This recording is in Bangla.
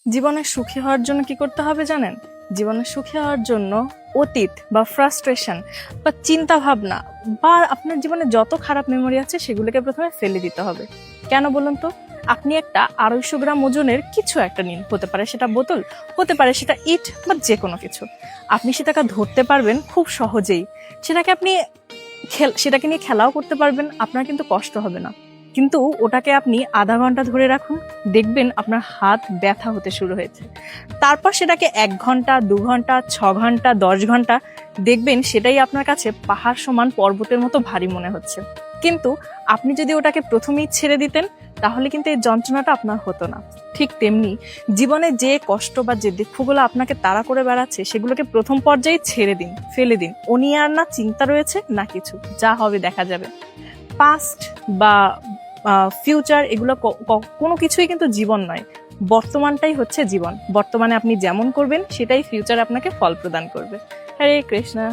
জীবনে সুখী হওয়ার জন্য কি করতে হবে জানেন? জীবনে সুখী হওয়ার জন্য অতীত বা ফ্রাস্ট্রেশন বা চিন্তা ভাবনা বা আপনার জীবনে যত খারাপ মেমোরি আছে সেগুলোকে প্রথমে ফেলে দিতে হবে। কেন বলুন তো? আপনি একটা 250 গ্রাম ওজনের কিছু একটা নিন, হতে পারে সেটা বোতল, হতে পারে সেটা ইট বা যে কোনো কিছু। আপনি সেটাকে ধরতে পারবেন খুব সহজেই, সেটাকে আপনি সেটাকে নিয়ে খেলাও করতে পারবেন, আপনার কিন্তু কষ্ট হবে না। কিন্তু ওটাকে আপনি আধা ঘন্টা ধরে রাখুন, দেখবেন আপনার হাত ব্যথা হতে শুরু হয়েছে। তারপর সেটাকে 1 ঘন্টা, 2 ঘন্টা, 6 ঘন্টা, 10 ঘন্টা দেখবেন সেটাই আপনার কাছে পাহাড় সমান পর্বতের মতো ভারী মনে হচ্ছে। কিন্তু আপনি যদি ওটাকে প্রথমেই ছেড়ে দিতেন তাহলে কিন্তু এই যন্ত্রণাটা আপনার হতো না। ঠিক তেমনি জীবনে যে কষ্ট বা যে দুঃখগুলো আপনাকে তাড়া করে বেড়াচ্ছে সেগুলোকে প্রথম পর্যায়ে ছেড়ে দিন, ফেলে দিন। ও নিয়ে আর না চিন্তা রয়েছে না কিছু, যা হবে দেখা যাবে। পাস্ট বা ফিউচার এগুলো কোনো কিছুই কিন্তু জীবন নয়, বর্তমানটাই হচ্ছে জীবন। বর্তমানে আপনি যেমন করবেন সেটাই ফিউচার আপনাকে ফল প্রদান করবে। হরে কৃষ্ণা।